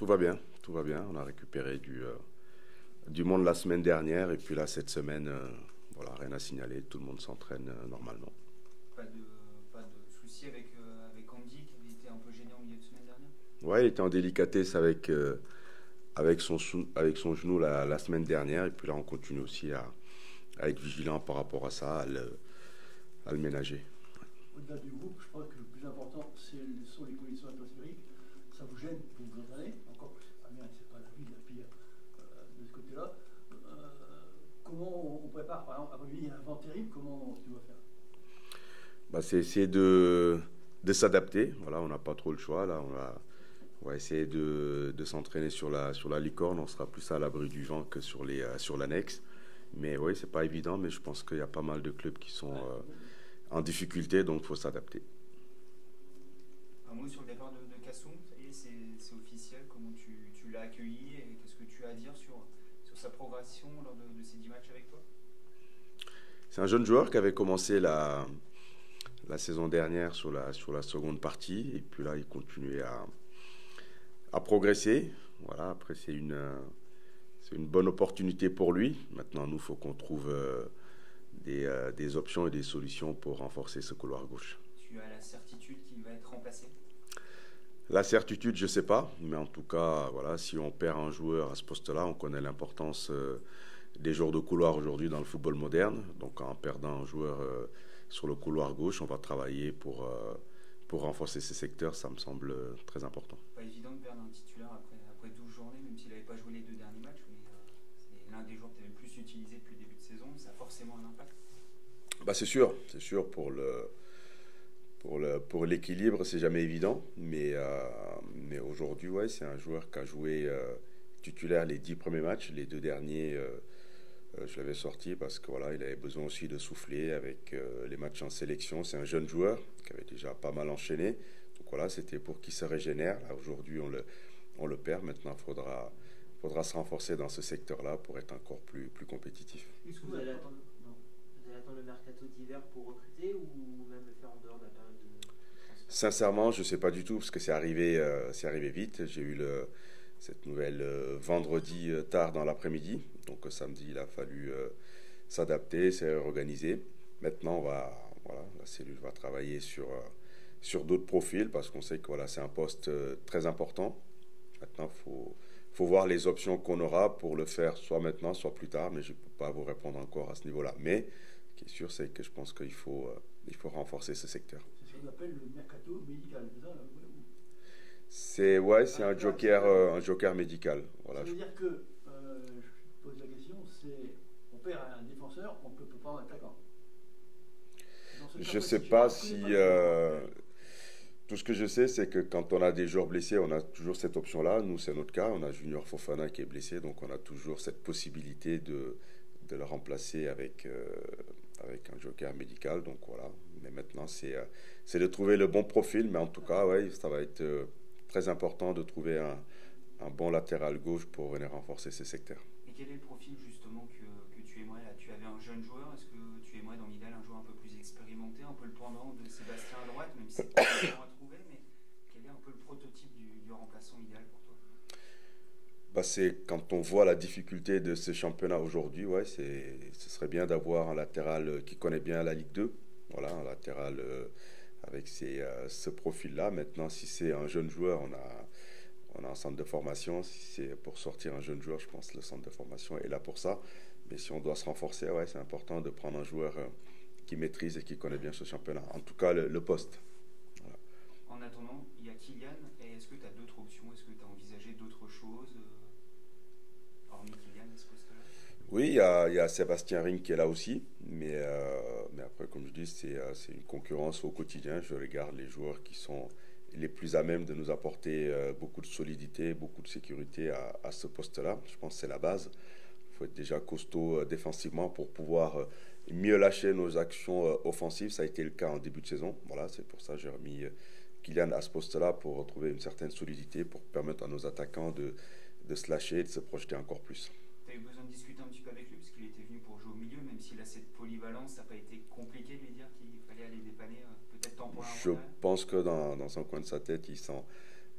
Tout va bien, tout va bien. On a récupéré du monde la semaine dernière et puis là, cette semaine, voilà, rien à signaler. Tout le monde s'entraîne normalement. Pas de, pas de souci avec Andy qui avait été un peu gêné en milieu de semaine dernière. Ouais, il était en délicatesse avec son genou la semaine dernière et puis là, on continue aussi à être vigilant par rapport à ça, à le ménager. Au-delà du groupe, je crois que le plus important, sont les conditions atmosphériques. Ça vous gêne pour vous entraîner, encore que Amiens, c'est pas la ville la pire de ce côté-là. Comment on prépare, par exemple, après il y a un vent terrible, comment tu dois faire? Bah, c'est essayer de s'adapter. Voilà, on n'a pas trop le choix. Là, on va essayer de s'entraîner sur la licorne. On sera plus à l'abri du vent que sur l'annexe. Mais oui, c'est pas évident, mais je pense qu'il y a pas mal de clubs qui sont en difficulté, donc il faut s'adapter. Un mot sur le départ de Kassoum, ça y est, c'est officiel. Comment tu l'as accueilli et qu'est-ce que tu as à dire sur sa progression lors de ces 10 matchs avec toi? C'est un jeune joueur qui avait commencé la saison dernière sur la seconde partie, et puis là, il continuait à progresser. Voilà, après, c'est une bonne opportunité pour lui. Maintenant, nous, il faut qu'on trouve des options et des solutions pour renforcer ce couloir gauche. Tu as la certitude qu'il va être remplacé? La certitude, je ne sais pas, mais en tout cas, voilà, si on perd un joueur à ce poste-là, on connaît l'importance des joueurs de couloir aujourd'hui dans le football moderne. Donc en perdant un joueur sur le couloir gauche, on va travailler pour renforcer ces secteurs. Ça me semble très important. Pas évident de perdre un titulaire après 12 journées, même s'il n'avait pas joué les 2 derniers matchs, mais c'est l'un des joueurs que tu avais le plus utilisé depuis le début de saison. Ça a forcément un impact. Bah, c'est sûr pour l'équilibre, c'est jamais évident, mais aujourd'hui, ouais, c'est un joueur qui a joué titulaire les 10 premiers matchs, les 2 derniers. Je l'avais sorti parce que voilà, il avait besoin aussi de souffler avec les matchs en sélection. C'est un jeune joueur qui avait déjà pas mal enchaîné. Donc voilà, c'était pour qu'il se régénère. Là, aujourd'hui, on le perd. Maintenant, faudra se renforcer dans ce secteur-là pour être encore plus compétitif. Est-ce que vous allez attendre le mercato d'hiver pour recruter ou même le faire en dehors de la période de transfert? Sincèrement, je ne sais pas du tout parce que c'est arrivé vite. J'ai eu cette nouvelle vendredi tard dans l'après-midi. Donc samedi, il a fallu s'adapter, s'organiser. Maintenant, voilà, la cellule va travailler sur d'autres profils parce qu'on sait que voilà, c'est un poste très important. Maintenant, faut voir les options qu'on aura pour le faire soit maintenant, soit plus tard, mais je ne peux pas vous répondre encore à ce niveau-là. Mais ce qui est sûr, c'est que je pense qu'il faut renforcer ce secteur. C'est ce qu'on appelle le mercato médical, c'est ça là? C'est un joker médical. Voilà. Ça veut dire que, je pose la question, c'est on perd un défenseur, on ne peut pas un attaquant. Je ne sais pas si... tout ce que je sais, c'est que quand on a des joueurs blessés, on a toujours cette option-là. Nous, c'est notre cas. On a Junior Fofana qui est blessé, donc on a toujours cette possibilité de le remplacer avec un joker médical. Donc voilà. Mais maintenant, c'est de trouver le bon profil. Mais en tout cas, ouais, ça va être très important de trouver un bon latéral gauche pour venir renforcer ces secteurs. Et quel est le profil justement que tu aimerais là? Tu avais un jeune joueur, est-ce que tu aimerais dans l'idéal un joueur un peu plus expérimenté, un peu le pendant de Sébastien à droite, même si c'est pas évident à trouver, mais quel est un peu le prototype du remplaçant idéal pour toi? Bah, c'est quand on voit la difficulté de ce championnat aujourd'hui, ouais, ce serait bien d'avoir un latéral qui connaît bien la Ligue 2. Voilà, un latéral avec ce profil-là. Maintenant, si c'est un jeune joueur, on a un centre de formation. Si c'est pour sortir un jeune joueur, je pense que le centre de formation est là pour ça. Mais si on doit se renforcer, ouais, c'est important de prendre un joueur qui maîtrise et qui connaît bien ce championnat. En tout cas, le poste. Voilà. En attendant, il y a Kylian, et est-ce que tu as d'autres options? Est-ce que tu as envisagé d'autres choses hormis Kylian à ce poste-là? Oui, il y a Sébastien Ring qui est là aussi, mais après, comme je dis, c'est une concurrence au quotidien. Je regarde les joueurs qui sont les plus à même de nous apporter beaucoup de solidité, beaucoup de sécurité à ce poste-là. Je pense que c'est la base. Il faut être déjà costaud défensivement pour pouvoir mieux lâcher nos actions offensives. Ça a été le cas en début de saison. Voilà, c'est pour ça que j'ai remis Kylian à ce poste-là pour retrouver une certaine solidité, pour permettre à nos attaquants de se lâcher et de se projeter encore plus. Tu as eu besoin de discuter un petit peu avec lui parce qu'il était venu pour jouer au milieu, même s'il a cette polyvalence, ça n'a pas été compliqué de lui dire qu'il fallait aller dépanner peut-être temporairement? Je pense que dans un coin de sa tête, il sent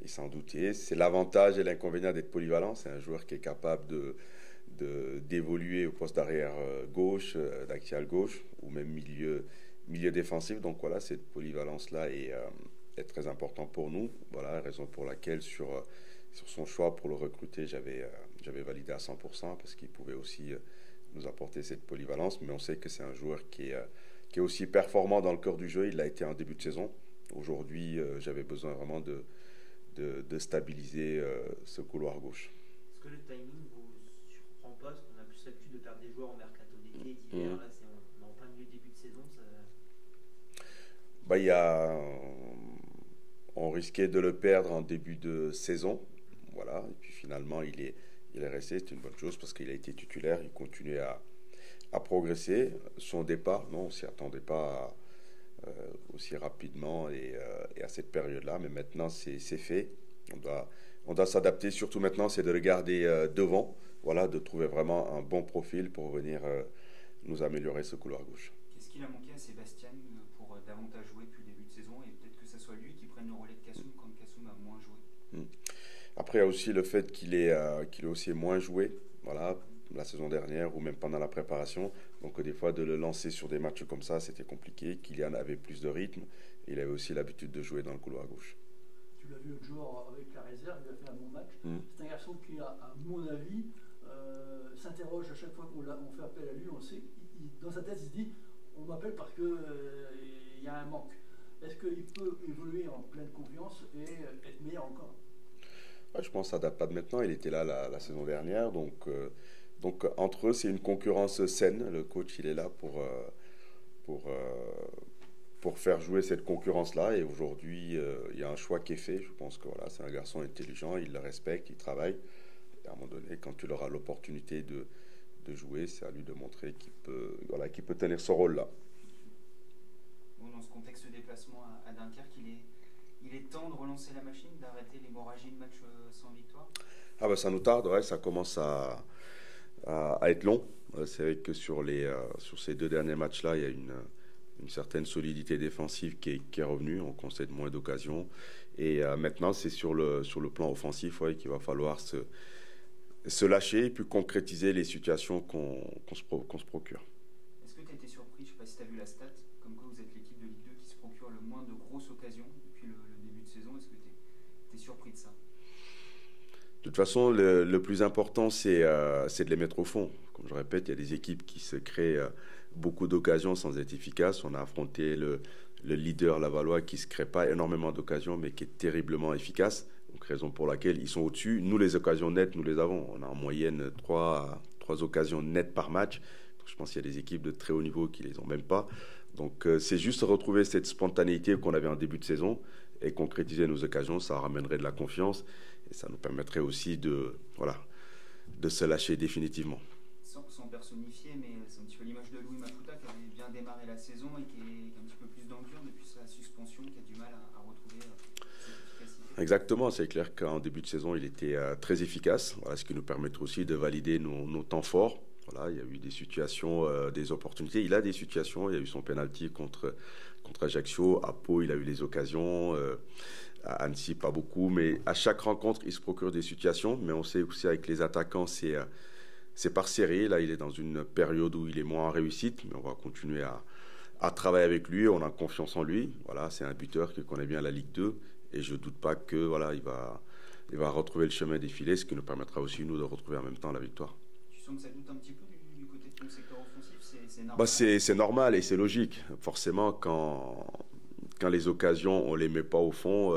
il s'en doutait. C'est l'avantage et l'inconvénient d'être polyvalent. C'est un joueur qui est capable d'évoluer au poste d'arrière gauche, d'axial gauche, ou même milieu défensif. Donc voilà, cette polyvalence-là est très importante pour nous. Voilà, raison pour laquelle sur son choix pour le recruter, j'avais validé à 100% parce qu'il pouvait aussi nous apporter cette polyvalence. Mais on sait que c'est un joueur qui est aussi performant dans le cœur du jeu. Il l'a été en début de saison. Aujourd'hui, j'avais besoin vraiment de stabiliser ce couloir gauche. Est-ce que le timing vous surprend pas? Parce qu'on a plus l'habitude de perdre des joueurs en mercato d'été, d'hiver. Là, on est en plein milieu début de saison. On risquait de le perdre en début de saison. Voilà. Et puis finalement, il est resté. C'est une bonne chose parce qu'il a été titulaire. Il continuait à progresser. Son départ, non, on ne s'y attendait pas aussi rapidement et à cette période-là. Mais maintenant, c'est fait. On doit s'adapter. Surtout maintenant, c'est de le garder devant. Voilà, de trouver vraiment un bon profil pour venir nous améliorer ce couloir gauche. Qu'est-ce qu'il a manqué à Sébastien pour davantage jouer depuis le début de saison et peut-être que ce soit lui qui prenne le relais de Kassoum quand Kassoum a moins joué? Après, il y a aussi le fait qu'il ait aussi moins joué, voilà, la saison dernière ou même pendant la préparation. Donc des fois, de le lancer sur des matchs comme ça, c'était compliqué. Kylian avait plus de rythme. Il avait aussi l'habitude de jouer dans le couloir gauche. Tu l'as vu l'autre jour avec la réserve, il a fait un bon match. C'est un garçon qui, à mon avis, s'interroge à chaque fois qu'on fait appel à lui. On sait, dans sa tête, il se dit on m'appelle parce qu'il y a un manque. Est-ce qu'il peut évoluer en pleine confiance et être meilleur encore? Je pense que ça date pas de maintenant. Il était là la saison dernière. Donc entre eux, c'est une concurrence saine. Le coach, il est là pour faire jouer cette concurrence-là. Et aujourd'hui, il y a un choix qui est fait. Je pense que voilà, c'est un garçon intelligent. Il le respecte, il travaille. Et à un moment donné, quand tu auras l'opportunité de jouer, c'est à lui de montrer qu'il peut tenir ce rôle-là. Bon, dans ce contexte de déplacement à Dunkerque, il est temps de relancer la machine, d'arrêter l'hémorragie de matchs sans victoire? Ça nous tarde, ouais, ça commence à être long. C'est vrai que sur ces 2 derniers matchs-là, il y a une certaine solidité défensive qui est revenue. On concède moins d'occasions. Et maintenant, c'est sur le plan offensif qu'il va falloir se lâcher et puis concrétiser les situations qu'on se procure. Est-ce que tu as été surpris, je ne sais pas si tu as vu la stat, comme quoi vous êtes l'équipe de Ligue 2 qui se procure le moins de grosses occasions depuis le début de saison? Est-ce que tu es surpris de ça? De toute façon, le plus important, c'est de les mettre au fond. Comme je répète, il y a des équipes qui se créent beaucoup d'occasions sans être efficaces. On a affronté le leader Lavallois qui ne se crée pas énormément d'occasions, mais qui est terriblement efficace. Donc, raison pour laquelle ils sont au-dessus. Nous, les occasions nettes, nous les avons. On a en moyenne 3 occasions nettes par match. Donc, je pense qu'il y a des équipes de très haut niveau qui ne les ont même pas. Donc, c'est juste retrouver cette spontanéité qu'on avait en début de saison et concrétiser nos occasions. Ça ramènerait de la confiance et ça nous permettrait aussi de se lâcher définitivement. Sans personnifier, mais c'est un petit peu l'image de Louis Maputa qui avait bien démarré la saison et qui est un petit peu plus dans le dur depuis sa suspension, qui a du mal à retrouver cette efficacité. Exactement, c'est clair qu'en début de saison, il était très efficace, voilà, ce qui nous permet aussi de valider nos temps forts. Voilà, il y a eu des situations, des opportunités. Il a des situations, il y a eu son penalty contre Ajaccio. À Pau, il a eu les occasions. À Annecy, pas beaucoup. Mais à chaque rencontre, il se procure des situations. Mais on sait aussi avec les attaquants, c'est par série. Là, il est dans une période où il est moins en réussite. Mais on va continuer à travailler avec lui. On a confiance en lui. Voilà, c'est un buteur qui connaît bien la Ligue 2. Et je ne doute pas que il va retrouver le chemin des filets, ce qui nous permettra aussi, nous, de retrouver en même temps la victoire. Tu sens que ça doute un petit peu du côté de ton secteur offensif? C'est normal. C'est normal et c'est logique. Forcément, quand les occasions, on ne les met pas au fond,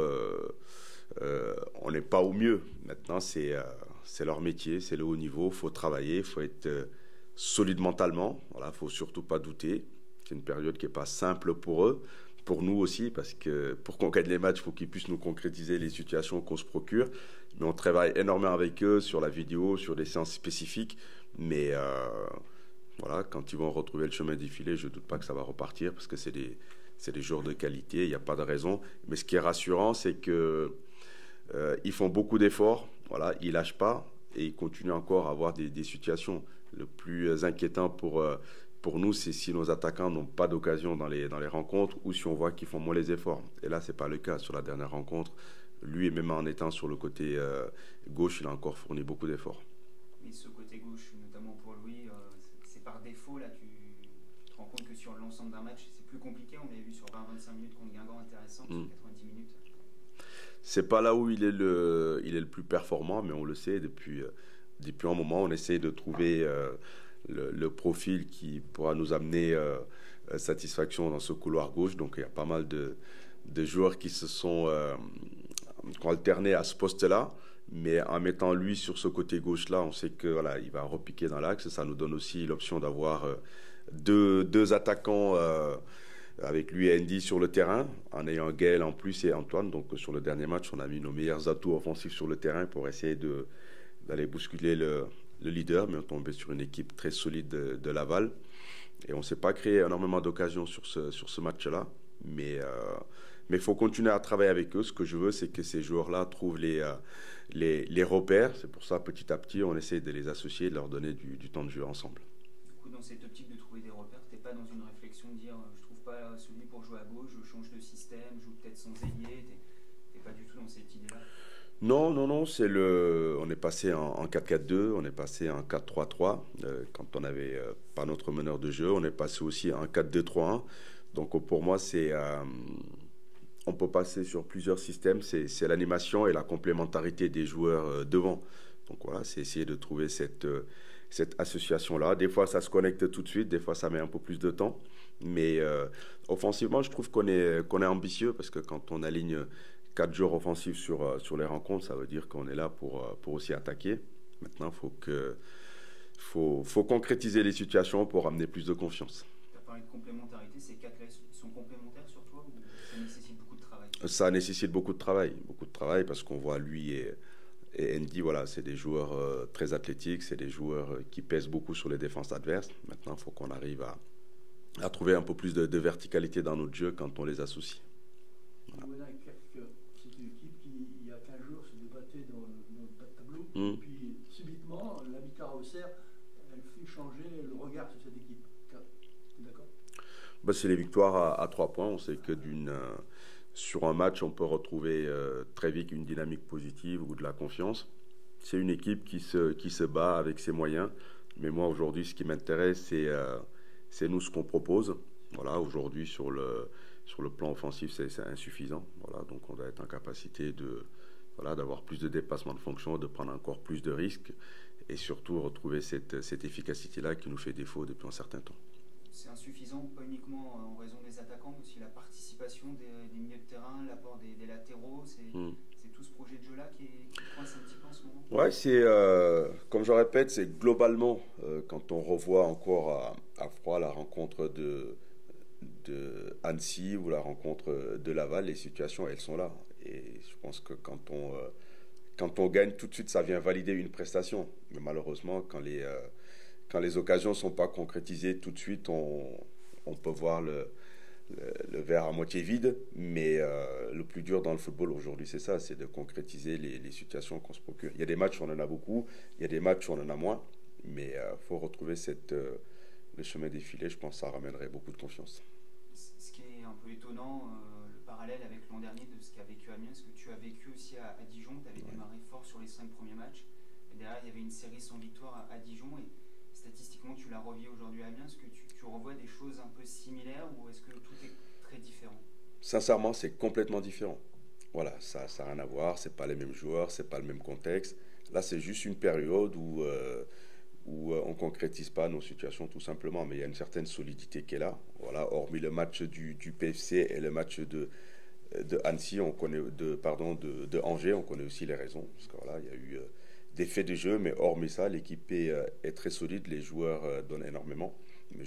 on n'est pas au mieux. Maintenant, c'est leur métier, c'est le haut niveau. Il faut travailler, il faut être solide mentalement. Voilà, il ne faut surtout pas douter. C'est une période qui n'est pas simple pour eux, pour nous aussi, parce que pour qu'on gagne les matchs, il faut qu'ils puissent nous concrétiser les situations qu'on se procure. Mais on travaille énormément avec eux sur la vidéo, sur des séances spécifiques. Mais voilà, quand ils vont retrouver le chemin des filets, je ne doute pas que ça va repartir, parce que c'est des joueurs de qualité, il n'y a pas de raison. Mais ce qui est rassurant, c'est qu'ils font beaucoup d'efforts, voilà, ils ne lâchent pas et ils continuent encore à avoir des situations. Le plus inquiétant pour nous, c'est si nos attaquants n'ont pas d'occasion dans les rencontres ou si on voit qu'ils font moins les efforts. Et là, ce n'est pas le cas. Sur la dernière rencontre, lui, même en étant sur le côté gauche, il a encore fourni beaucoup d'efforts. Mais ce côté gauche, notamment pour lui, c'est par défaut. Là, tu te rends compte que sur l'ensemble d'un match, c'est plus compliqué. On l'avait vu sur 20-25 minutes contre Guingamp, intéressant, sur 90 minutes. C'est pas là où il est le plus performant, mais on le sait depuis un moment. On essaie de trouver le profil qui pourra nous amener satisfaction dans ce couloir gauche. Donc il y a pas mal de joueurs qui se sont qui ont alterné à ce poste-là. Mais en mettant lui sur ce côté gauche-là, on sait que voilà, il va repiquer dans l'axe. Ça nous donne aussi l'option d'avoir deux attaquants avec lui et Andy sur le terrain, en ayant Gaël en plus et Antoine. Donc sur le dernier match, on a mis nos meilleurs atouts offensifs sur le terrain pour essayer d'aller bousculer le leader. Mais on tombait sur une équipe très solide de Laval. Et on ne s'est pas créé énormément d'occasions sur ce match-là. Mais il faut continuer à travailler avec eux. Ce que je veux, c'est que ces joueurs-là trouvent les repères. C'est pour ça, petit à petit, on essaie de les associer, de leur donner du temps de jeu ensemble. Du coup, dans cette optique de trouver des repères, tu n'es pas dans une réflexion de dire je trouve pas celui pour jouer à gauche, je change de système, je joue peut-être sans ailier. Tu n'es pas du tout dans cette idée-là. Non, on est passé en 4-4-2, on est passé en 4-3-3 quand on n'avait pas notre meneur de jeu. On est passé aussi en 4-2-3-1. Donc pour moi, on peut passer sur plusieurs systèmes. C'est l'animation et la complémentarité des joueurs devant. Donc voilà, c'est essayer de trouver cette association-là. Des fois, ça se connecte tout de suite. Des fois, ça met un peu plus de temps. Mais offensivement, je trouve qu'on est ambitieux parce que quand on aligne 4 joueurs offensifs sur les rencontres, ça veut dire qu'on est là pour aussi attaquer. Maintenant, faut concrétiser les situations pour amener plus de confiance. Tu as parlé de complémentarité. Ces 4-là, ils sont complémentaires sur toi ou ça nécessite beaucoup de travail? Ça nécessite beaucoup de travail parce qu'on voit lui et Andy, voilà, c'est des joueurs très athlétiques, c'est des joueurs qui pèsent beaucoup sur les défenses adverses. Maintenant, il faut qu'on arrive à trouver un peu plus de verticalité dans notre jeu quand on les associe. Voilà. C'est une équipe qui, il y a 15 jours, se débattait dans le bas de tableau. Et puis, subitement, la victoire à Auxerre, elle fait changer le regard sur cette équipe. Tu es d'accord? C'est les victoires à 3 points. On sait que sur un match, on peut retrouver très vite une dynamique positive ou de la confiance. C'est une équipe qui se bat avec ses moyens. Mais moi, aujourd'hui, ce qui m'intéresse, c'est nous ce qu'on propose. Voilà, aujourd'hui, sur le plan offensif, c'est insuffisant. Voilà, donc on doit être en capacité d'avoir plus de dépassement de fonction, de prendre encore plus de risques et surtout retrouver cette efficacité-là qui nous fait défaut depuis un certain temps. C'est insuffisant, pas uniquement en raison des attaquants, mais aussi la participation des milieux de terrain, l'apport des latéraux. C'est tout ce projet de jeu-là qui coince un petit peu en ce moment. Ouais, comme je répète, c'est globalement, quand on revoit encore à froid la rencontre de Annecy ou la rencontre de Laval, les situations, elles sont là. Et je pense que quand on gagne, tout de suite, ça vient valider une prestation. Mais malheureusement, quand les occasions ne sont pas concrétisées tout de suite, on peut voir le verre à moitié vide. Mais le plus dur dans le football aujourd'hui, c'est ça, c'est de concrétiser les situations qu'on se procure. Il y a des matchs où on en a beaucoup, il y a des matchs où on en a moins. Mais il faut retrouver le chemin défilé. Je pense que ça ramènerait beaucoup de confiance. Ce qui est un peu étonnant, le parallèle avec l'an dernier de ce qu'a vécu Amiens, ce que tu as vécu aussi à Dijon. Tu avais démarré fort sur les 5 premiers matchs. Et derrière, il y avait une série sans victoire à Dijon. Et statistiquement, tu la revis aujourd'hui à Amiens. Est-ce que tu revois des choses un peu similaires ou est-ce que tout est très différent? Sincèrement, c'est complètement différent. Voilà, ça n'a rien à voir. C'est pas les mêmes joueurs, c'est pas le même contexte. Là, c'est juste une période où on ne concrétise pas nos situations tout simplement, mais il y a une certaine solidité qui est là. Voilà, hormis le match du PFC et le match de Annecy, on connaît de Angers, on connaît aussi les raisons. Parce que voilà, il y a eu des faits de jeu, mais hormis ça, l'équipe est très solide, les joueurs donnent énormément. Mais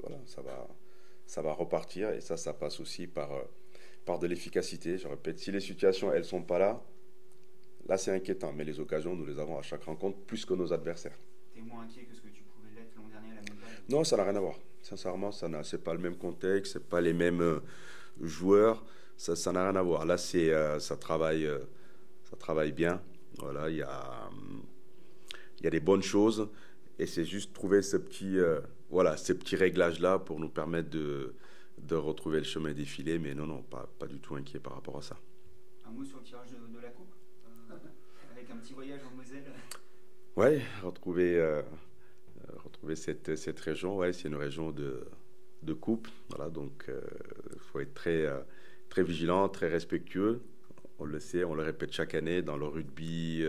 voilà, ça va repartir et ça passe aussi par de l'efficacité. Je répète, si les situations elles sont pas là c'est inquiétant, mais les occasions nous les avons à chaque rencontre plus que nos adversaires. T'es moins inquiet que ce que tu pouvais l'être l'an dernier à la même période? Non, ça n'a rien à voir. Sincèrement, c'est pas le même contexte, c'est pas les mêmes joueurs. Ça n'a rien à voir. Là, ça travaille bien. Voilà, il y a des bonnes choses et c'est juste trouver ces petits réglages là pour nous permettre de retrouver le chemin défilé. Mais non, pas du tout inquiet par rapport à ça. Un mot sur le tirage de la coupe, avec un petit voyage en Moselle. Ouais, retrouver cette région, ouais, c'est une région de coupe. Voilà, donc il faut être très vigilant, très respectueux. On le sait, on le répète chaque année dans le rugby,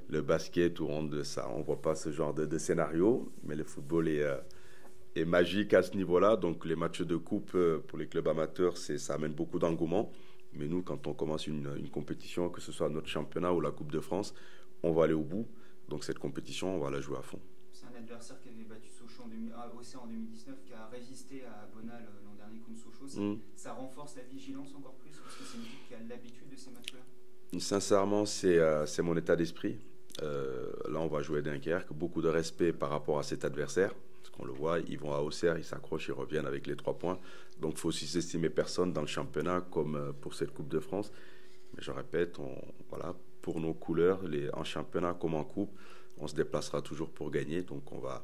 le basket, où on ne voit pas ce genre de scénario, mais le football est magique à ce niveau-là. Donc les matchs de coupe pour les clubs amateurs, ça amène beaucoup d'engouement. Mais nous, quand on commence une compétition, que ce soit notre championnat ou la Coupe de France, on va aller au bout. Donc cette compétition, on va la jouer à fond. C'est un adversaire qui avait battu Sochaux en 2019, qui a résisté à Bonal l'an dernier contre Sochaux. Ça renforce la vigilance encore plus, parce que c'est une équipe qui a l'habitude de ces matchs-là. Sincèrement, c'est mon état d'esprit. Là, on va jouer Dunkerque. Beaucoup de respect par rapport à cet adversaire. Parce qu'on le voit, ils vont à Auxerre, ils s'accrochent, ils reviennent avec les 3 points. Donc, il faut aussi s'estimer personne dans le championnat comme pour cette Coupe de France. Mais je répète, voilà, pour nos couleurs, en championnat comme en coupe, on se déplacera toujours pour gagner. Donc on va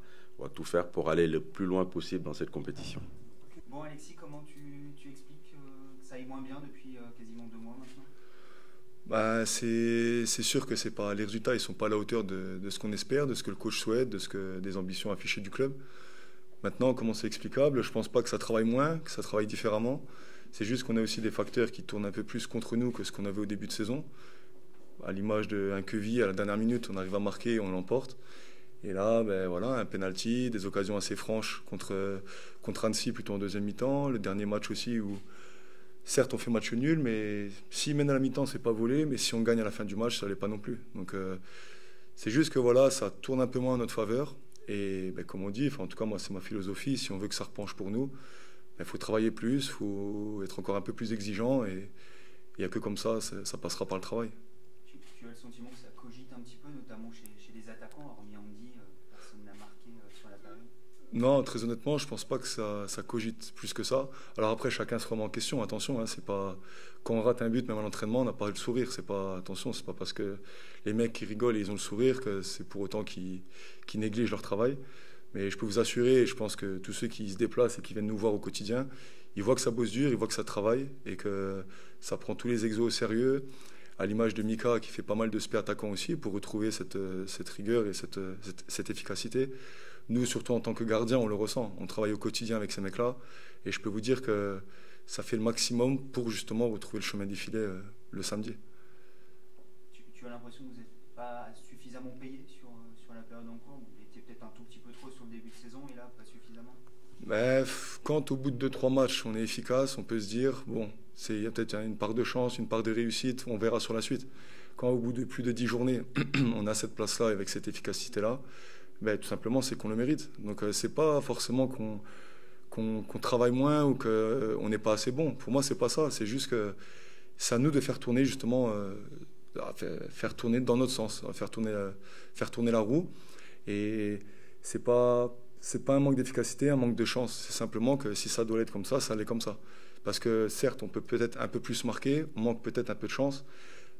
tout faire pour aller le plus loin possible dans cette compétition. Bon Alexis, comment tu expliques que ça aille moins bien depuis quasiment 2 mois maintenant? C'est sûr que les résultats ne sont pas à la hauteur de ce qu'on espère, de ce que le coach souhaite, des ambitions affichées du club. Maintenant, comment c'est explicable? Je ne pense pas que ça travaille moins, que ça travaille différemment. C'est juste qu'on a aussi des facteurs qui tournent un peu plus contre nous que ce qu'on avait au début de saison. À l'image d'un Queville, à la dernière minute, on arrive à marquer et on l'emporte. Et là, voilà, un penalty, des occasions assez franches contre Annecy plutôt en deuxième mi-temps. Le dernier match aussi où, certes, on fait match nul, mais s'ils mènent à la mi-temps, c'est pas volé. Mais si on gagne à la fin du match, ça l'est pas non plus. Donc c'est juste que voilà, ça tourne un peu moins en notre faveur. Et comme on dit, en tout cas moi c'est ma philosophie, si on veut que ça repenche pour nous, il faut travailler plus, il faut être encore un peu plus exigeant. Et il n'y a que comme ça passera par le travail. Tu as le sentiment que ça cogite un petit peu, notamment chez les attaquants, hormis Andy, personne n'a marqué sur la période? Non, très honnêtement, je pense pas que ça cogite plus que ça. Alors après, chacun se remet en question. Attention, c'est pas quand on rate un but, même à l'entraînement, on n'a pas le sourire. C'est pas parce que les mecs qui rigolent et ils ont le sourire que c'est pour autant qu'ils négligent leur travail. Mais je peux vous assurer, et je pense que tous ceux qui se déplacent et qui viennent nous voir au quotidien, ils voient que ça bosse dur, ils voient que ça travaille et que ça prend tous les exos au sérieux. À l'image de Mika qui fait pas mal de spé attaquants aussi pour retrouver cette rigueur et cette efficacité. Nous, surtout en tant que gardiens, on le ressent. On travaille au quotidien avec ces mecs-là et je peux vous dire que ça fait le maximum pour justement retrouver le chemin défilé le samedi. Tu as l'impression que vous n'êtes pas suffisamment payé sur la période en cours? Vous étiez peut-être un tout petit peu trop sur le début de saison et là, pas suffisamment? Quand au bout de 2-3 matchs, on est efficace, on peut se dire, bon, il y a peut-être une part de chance, une part de réussite, on verra sur la suite. Quand au bout de plus de 10 journées, on a cette place-là avec cette efficacité-là, tout simplement, c'est qu'on le mérite. Donc, c'est pas forcément qu'on travaille moins ou qu'on n'est pas assez bon. Pour moi, c'est pas ça. C'est juste que c'est à nous de faire tourner, justement, faire tourner dans notre sens, faire tourner la roue. Et c'est pas un manque d'efficacité, un manque de chance. C'est simplement que si ça doit être comme ça l'est comme ça. Parce que certes, on peut peut-être un peu plus marquer, on manque peut-être un peu de chance,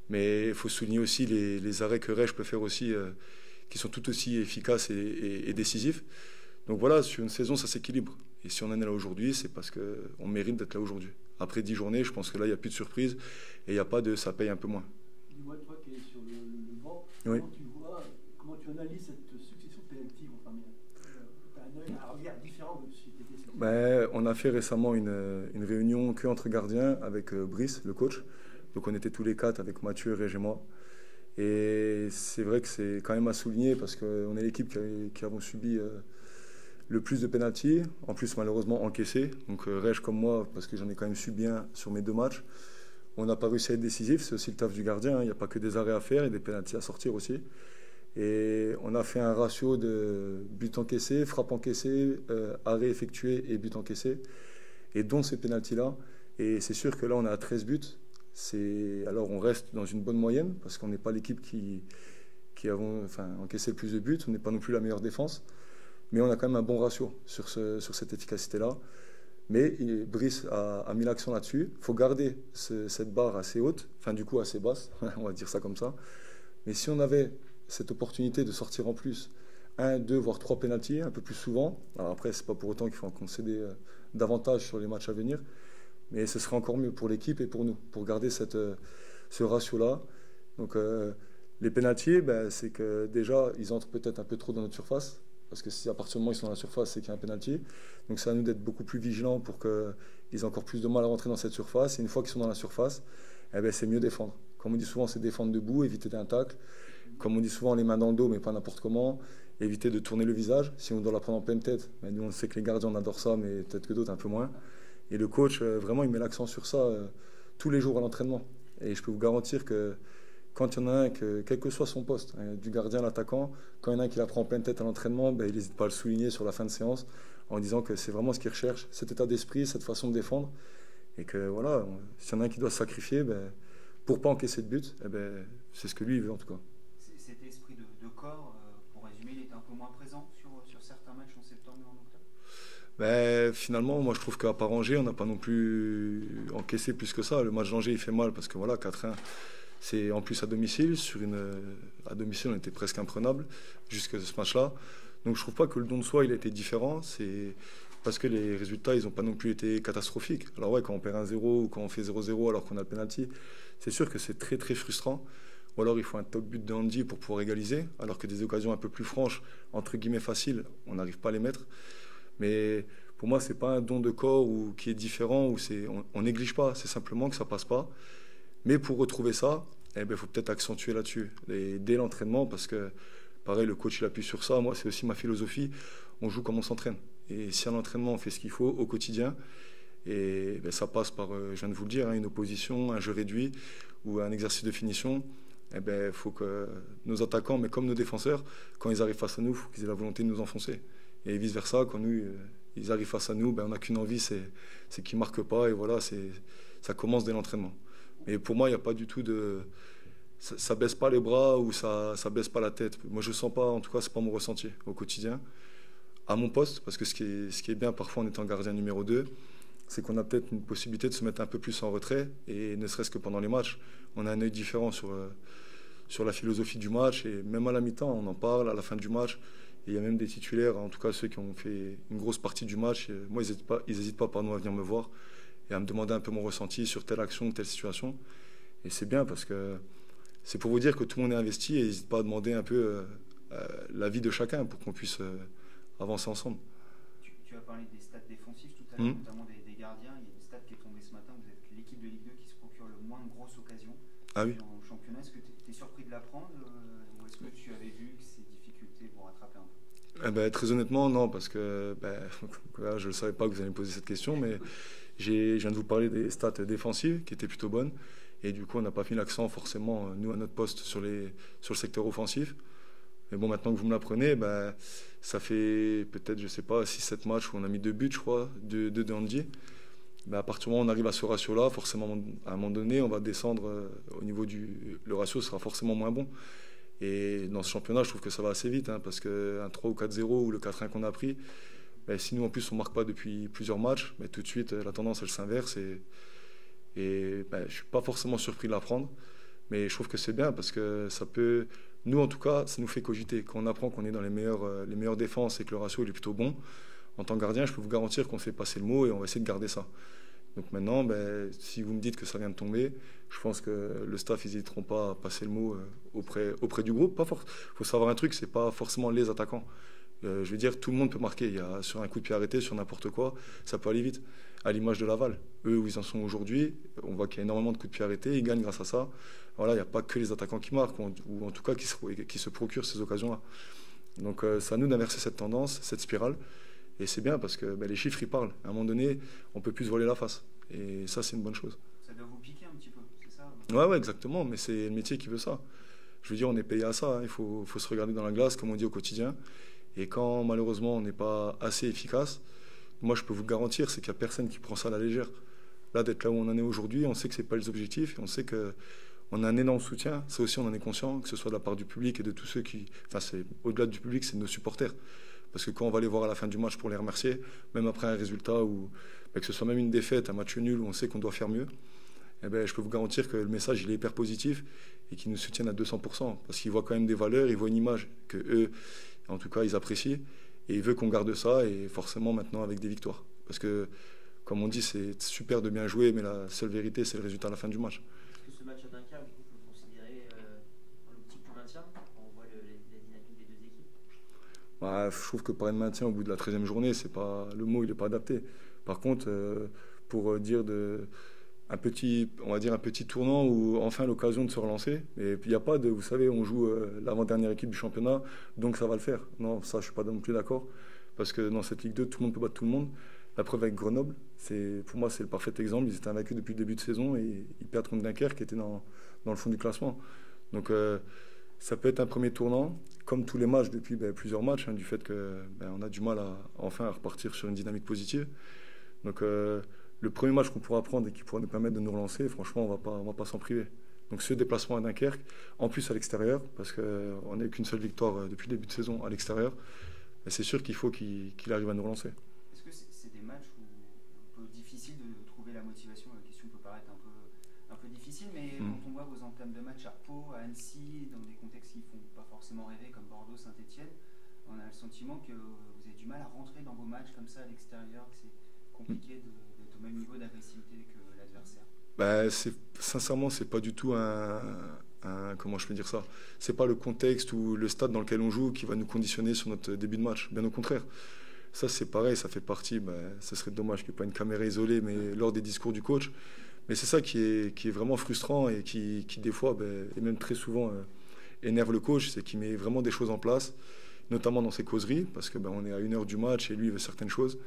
mais il faut souligner aussi les arrêts que Rech peut faire aussi, qui sont tout aussi efficaces et décisifs. Donc voilà, sur une saison, ça s'équilibre. Et si on en est là aujourd'hui, c'est parce qu'on mérite d'être là aujourd'hui. Après 10 journées, je pense que là, il n'y a plus de surprise et il n'y a pas de ça paye un peu moins. Dis-moi, toi qui es sur le banc, oui. comment tu analyses cette succession de pénaltys contre Amiens? Tu as un regard différent de si tu étais... On a fait récemment une réunion entre gardiens avec Brice, le coach. Donc on était tous les 4 avec Mathieu, Reg et moi. Et c'est vrai que c'est quand même à souligner parce qu'on est l'équipe qui avons subi le plus de pénaltys, en plus malheureusement encaissés. Donc Reg comme moi, parce que j'en ai quand même subi un sur mes 2 matchs. On n'a pas réussi à être décisif, c'est aussi le taf du gardien. Il n'y a pas que des arrêts à faire et des pénaltys à sortir aussi. Et on a fait un ratio de but encaissé, frappe encaissée, arrêt effectué et but encaissé, et dont ces pénaltys-là. Et c'est sûr que là, on est à 13 buts. Alors, on reste dans une bonne moyenne, parce qu'on n'est pas l'équipe qui avons encaissé le plus de buts. On n'est pas non plus la meilleure défense. Mais on a quand même un bon ratio sur cette efficacité-là. Mais Brice a mis l'accent là-dessus. Il faut garder cette barre assez haute, du coup assez basse, on va dire ça comme ça. Mais si on avait cette opportunité de sortir en plus 1, 2, voire 3 pénaltys un peu plus souvent. Alors après, c'est pas pour autant qu'il faut en concéder davantage sur les matchs à venir, mais ce serait encore mieux pour l'équipe et pour nous, pour garder ce ratio-là. Donc les pénaltys, ben, c'est que déjà, ils entrent peut-être un peu trop dans notre surface. Parce que si à partir du moment où ils sont dans la surface, c'est qu'il y a un pénalty. Donc c'est à nous d'être beaucoup plus vigilants pour qu'ils aient encore plus de mal à rentrer dans cette surface. Et une fois qu'ils sont dans la surface, eh ben, c'est mieux défendre. Comme on dit souvent, c'est défendre debout, éviter d'un tacle. Comme on dit souvent, les mains dans le dos, mais pas n'importe comment. Éviter de tourner le visage. Si on doit la prendre en pleine tête, ben, nous on sait que les gardiens on adore ça, mais peut-être que d'autres un peu moins. Et le coach, vraiment, il met l'accent sur ça tous les jours à l'entraînement. Et je peux vous garantir que quand il y en a un, quel que soit son poste, du gardien à l'attaquant, quand il y en a un qui la prend en pleine tête à l'entraînement, ben, il n'hésite pas à le souligner sur la fin de séance en disant que c'est vraiment ce qu'il recherche, cet état d'esprit, cette façon de défendre. Et que voilà, s'il y en a un qui doit se sacrifier, ben, pour ne pas encaisser de but, eh ben, c'est ce que lui il veut en tout cas. Cet esprit de corps, pour résumer, il était un peu moins présent sur certains matchs en septembre et en octobre. Ben, finalement, moi je trouve qu'à part Angers, on n'a pas non plus encaissé plus que ça. Le match d'Angers il fait mal parce que voilà, 4-1. C'est en plus à domicile. À domicile, on était presque imprenable jusqu'à ce match-là. Donc je trouve pas que le don de soi il a été différent. C'est parce que les résultats ils n'ont pas non plus été catastrophiques. Alors ouais, quand on perd 1-0 ou quand on fait 0-0 alors qu'on a le penalty, c'est sûr que c'est très très frustrant. Ou alors il faut un top but de Andy pour pouvoir égaliser, alors que des occasions un peu plus franches, entre guillemets faciles, on n'arrive pas à les mettre. Mais pour moi, c'est pas un don de corps ou qui est différent, ou on néglige pas, c'est simplement que ça passe pas. Mais pour retrouver ça, eh ben, faut peut-être accentuer là-dessus, dès l'entraînement, parce que, pareil, le coach il appuie sur ça. Moi, c'est aussi ma philosophie. On joue comme on s'entraîne. Et si à l'entraînement, on fait ce qu'il faut au quotidien, et ben, ça passe par, je viens de vous le dire, une opposition, un jeu réduit ou un exercice de finition. Eh ben, faut que nos attaquants, mais comme nos défenseurs, quand ils arrivent face à nous, il faut qu'ils aient la volonté de nous enfoncer. Et vice-versa, quand nous, ils arrivent face à nous, ben, on n'a qu'une envie, c'est qu'ils ne marquent pas. Et voilà, ça commence dès l'entraînement. Mais pour moi, il n'y a pas du tout de... Ça baisse pas les bras ou ça baisse pas la tête. Moi, je ne sens pas, en tout cas, ce n'est pas mon ressenti au quotidien. À mon poste, parce que ce qui est bien parfois en étant gardien numéro 2, c'est qu'on a peut-être une possibilité de se mettre un peu plus en retrait. Et ne serait-ce que pendant les matchs, on a un œil différent sur la philosophie du match. Et même à la mi-temps, on en parle à la fin du match. Et il y a même des titulaires, en tout cas ceux qui ont fait une grosse partie du match. Et moi, ils n'hésitent pas pardon, à venir me voir et à me demander un peu mon ressenti sur telle action, telle situation. Et c'est bien parce que c'est pour vous dire que tout le monde est investi et ils n'hésitent pas à demander un peu l'avis de chacun pour qu'on puisse avancer ensemble. Tu as parlé des stats défensifs tout à l'heure, notamment des gardiens. Il y a une stat qui est tombée ce matin. Vous êtes l'équipe de Ligue 2 qui se procure le moins de grosses occasions dans le championnat. Est-ce que tu es surpris de l'apprendre ou est-ce que tu avais vu que ces difficultés vont rattraper un peu? Très honnêtement, non, parce que je ne savais pas que vous allez me poser cette question, mais je viens de vous parler des stats défensives qui étaient plutôt bonnes. Et du coup, on n'a pas mis l'accent forcément, nous, à notre poste, sur le secteur offensif. Mais bon, maintenant que vous me l'apprenez, ça fait peut-être, je ne sais pas, 6-7 matchs où on a mis 2 buts, je crois, 2 de Andy. À partir du moment où on arrive à ce ratio-là, forcément, à un moment donné, on va descendre au niveau le ratio sera forcément moins bon. Et dans ce championnat, je trouve que ça va assez vite, parce qu'un 3 ou 4-0 ou le 4-1 qu'on a pris, si nous, en plus, on ne marque pas depuis plusieurs matchs, tout de suite, la tendance, elle s'inverse. Et je ne suis pas forcément surpris de l'apprendre, mais je trouve que c'est bien parce que ça peut... Nous, en tout cas, ça nous fait cogiter. Quand on apprend qu'on est dans les meilleures défenses et que le ratio il est plutôt bon, en tant que gardien, je peux vous garantir qu'on fait passer le mot et on va essayer de garder ça. Donc maintenant, si vous me dites que ça vient de tomber, je pense que le staff, ils n'hésiteront pas à passer le mot auprès du groupe. Il faut savoir un truc, c'est pas forcément les attaquants. Je veux dire, tout le monde peut marquer. Sur un coup de pied arrêté, sur n'importe quoi, ça peut aller vite. À l'image de Laval, eux où ils en sont aujourd'hui, on voit qu'il y a énormément de coups de pied arrêtés, ils gagnent grâce à ça. Voilà, il n'y a pas que les attaquants qui marquent, ou en tout cas qui se procurent ces occasions-là. Donc c'est à nous d'inverser cette tendance, cette spirale. Et c'est bien parce que les chiffres, ils parlent. À un moment donné, on ne peut plus se voiler la face. Et ça, c'est une bonne chose. Ça doit vous piquer un petit peu, c'est ça? Ouais, exactement. Mais c'est le métier qui veut ça. Je veux dire, on est payé à ça. Il faut se regarder dans la glace, comme on dit au quotidien. Et quand, malheureusement, on n'est pas assez efficace, moi, je peux vous garantir, c'est qu'il n'y a personne qui prend ça à la légère. Là, d'être là où on en est aujourd'hui, on sait que ce n'est pas les objectifs. Et on sait qu'on a un énorme soutien. Ça aussi, on en est conscient, que ce soit de la part du public et de tous ceux qui... Enfin, au-delà du public, c'est de nos supporters. Parce que quand on va les voir à la fin du match pour les remercier, même après un résultat, ou que ce soit même une défaite, un match nul où on sait qu'on doit faire mieux, je peux vous garantir que le message il est hyper positif et qu'ils nous soutiennent à 200%. Parce qu'ils voient quand même des valeurs, ils voient une image que eux, en tout cas, ils apprécient. Et ils veulent qu'on garde ça, et forcément maintenant avec des victoires. Parce que, comme on dit, c'est super de bien jouer, mais la seule vérité, c'est le résultat à la fin du match. Est-ce que ce match à Dunkerque, du coup, peut le considérer dans l'optique du maintien quand on voit la dynamique des deux équipes? Bah, je trouve que parler de maintien au bout de la 13e journée, c'est pas, le mot il n'est pas adapté. Par contre, pour dire on va dire un petit tournant ou enfin l'occasion de se relancer. Et puis il n'y a pas de, vous savez, on joue l'avant-dernière équipe du championnat, donc ça va le faire. Non, ça je suis pas non plus d'accord. Parce que dans cette Ligue 2, tout le monde peut battre tout le monde. La preuve avec Grenoble, pour moi c'est le parfait exemple. Ils étaient invaincus depuis le début de saison et ils perdent contre Dunkerque qui était dans le fond du classement. Donc ça peut être un premier tournant, comme tous les matchs depuis plusieurs matchs, du fait qu'on a du mal à repartir sur une dynamique positive. Donc le premier match qu'on pourra prendre et qui pourra nous permettre de nous relancer, franchement, on va pas s'en priver. Donc ce déplacement à Dunkerque, en plus à l'extérieur, parce qu'on n'a eu qu'une seule victoire depuis le début de saison à l'extérieur, c'est sûr qu'il faut qu'il arrive à nous relancer. Est-ce que c'est des matchs où un peu difficile de trouver la motivation? La question peut paraître un peu difficile, mais quand on voit vos entames de match à Pau, à Annecy, dans des contextes qui ne font pas forcément rêver, comme Bordeaux, Saint-Etienne, on a le sentiment que vous avez du mal à rentrer dans vos matchs comme ça à l'extérieur, que c'est compliqué d'être au même niveau d'agressivité que l'adversaire. Sincèrement, c'est pas du tout comment je peux dire ça, c'est pas le contexte ou le stade dans lequel on joue qui va nous conditionner sur notre début de match, bien au contraire. Ça c'est pareil, ça fait partie, ce serait dommage qu'il n'y ait pas une caméra isolée, mais lors des discours du coach. Mais c'est ça qui est vraiment frustrant et qui des fois, et même très souvent, énerve le coach, c'est qu'il met vraiment des choses en place, notamment dans ses causeries, parce que on est à 1 heure du match et lui il veut certaines choses.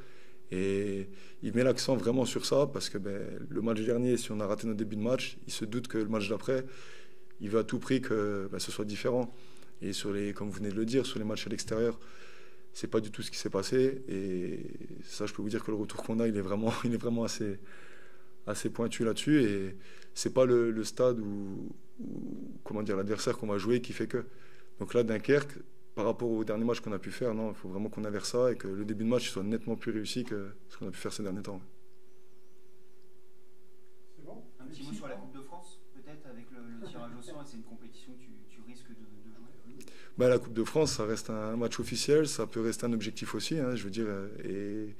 Et il met l'accent vraiment sur ça, parce que le match dernier, si on a raté notre début de match, il se doute que le match d'après, il veut à tout prix que ce soit différent. Et comme vous venez de le dire, sur les matchs à l'extérieur, c'est pas du tout ce qui s'est passé. Et ça, je peux vous dire que le retour qu'on a, il est vraiment assez pointu là-dessus. Et c'est pas le stade où comment dire, l'adversaire qu'on va jouer qui fait que. Donc là, Dunkerque, par rapport au dernier match qu'on a pu faire, non, il faut vraiment qu'on aille vers ça et que le début de match soit nettement plus réussi que ce qu'on a pu faire ces derniers temps. C'est bon. Un petit mot sur la Coupe de France, peut-être, avec le tirage au sort, et c'est une compétition que tu risques de jouer. La Coupe de France, ça reste un match officiel, ça peut rester un objectif aussi, je veux dire, et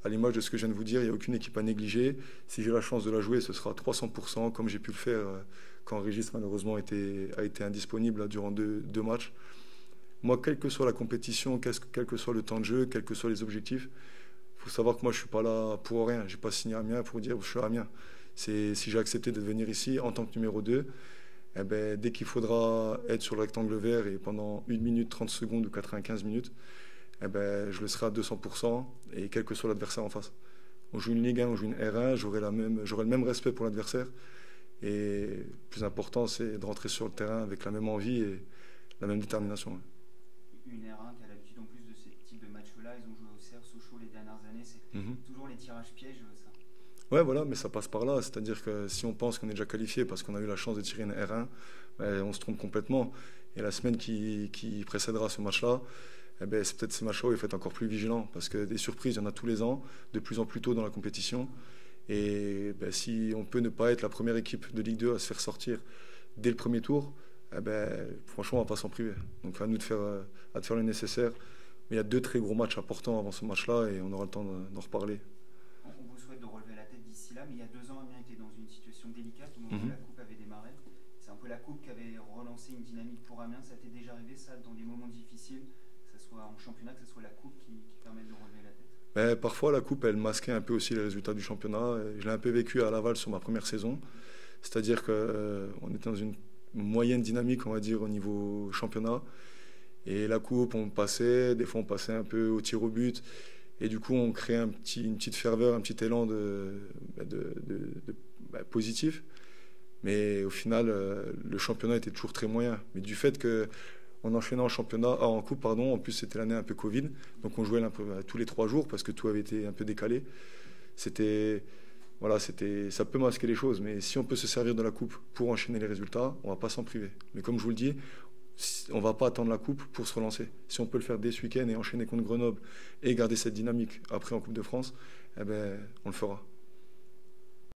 à l'image de ce que je viens de vous dire, il n'y a aucune équipe à négliger. Si j'ai la chance de la jouer, ce sera 300%, comme j'ai pu le faire quand Régis malheureusement a été indisponible durant deux matchs. Moi, quelle que soit la compétition, quel que soit le temps de jeu, quels que soient les objectifs, il faut savoir que moi, je ne suis pas là pour rien. Je n'ai pas signé à Amiens pour dire je suis à Amiens. Si j'ai accepté de venir ici en tant que numéro 2, dès qu'il faudra être sur le rectangle vert et pendant 1 minute 30 secondes ou 95 minutes, je le serai à 200%, et quel que soit l'adversaire en face. On joue une Ligue 1, on joue une R1, j'aurai le même respect pour l'adversaire. Et le plus important, c'est de rentrer sur le terrain avec la même envie et la même détermination. Une R1 qui a l'habitude en plus de ces types de matchs-là, ils ont joué au Auxerre, Sochaux les dernières années, c'est toujours les tirages pièges, ça. Ouais, voilà, mais ça passe par là. C'est-à-dire que si on pense qu'on est déjà qualifié parce qu'on a eu la chance de tirer une R1, on se trompe complètement. Et la semaine qui précédera ce match-là, c'est peut-être ce match-là où il faut être encore plus vigilant, parce que des surprises, il y en a tous les ans, de plus en plus tôt dans la compétition. Et si on peut ne pas être la première équipe de Ligue 2 à se faire sortir dès le premier tour, franchement, on ne va pas s'en priver. Donc à nous de faire le nécessaire. Mais il y a 2 très gros matchs importants avant ce match-là et on aura le temps d'en reparler. On vous souhaite de relever la tête d'ici là, mais il y a 2 ans, Amiens était dans une situation délicate au moment où la Coupe avait démarré. C'est un peu la Coupe qui avait relancé une dynamique pour Amiens. Ça t'est déjà arrivé, ça, dans des moments difficiles, que ce soit en championnat, que ce soit la Coupe qui permet de relever la tête? Parfois, la Coupe, elle masquait un peu aussi les résultats du championnat. Je l'ai un peu vécu à Laval sur ma première saison. C'est-à-dire qu'on était dans une moyenne dynamique, on va dire, au niveau championnat. Et la Coupe, des fois on passait un peu au tir au but. Et du coup, on créait une petite ferveur, un petit élan positif. Mais au final, le championnat était toujours très moyen. Mais du fait qu'on enchaînait en Coupe, en plus c'était l'année un peu Covid, donc on jouait un peu tous les 3 jours parce que tout avait été un peu décalé. Ça peut masquer les choses, mais si on peut se servir de la Coupe pour enchaîner les résultats, on ne va pas s'en priver. Mais comme je vous le dis, on ne va pas attendre la Coupe pour se relancer. Si on peut le faire dès ce week-end et enchaîner contre Grenoble et garder cette dynamique après en Coupe de France, on le fera.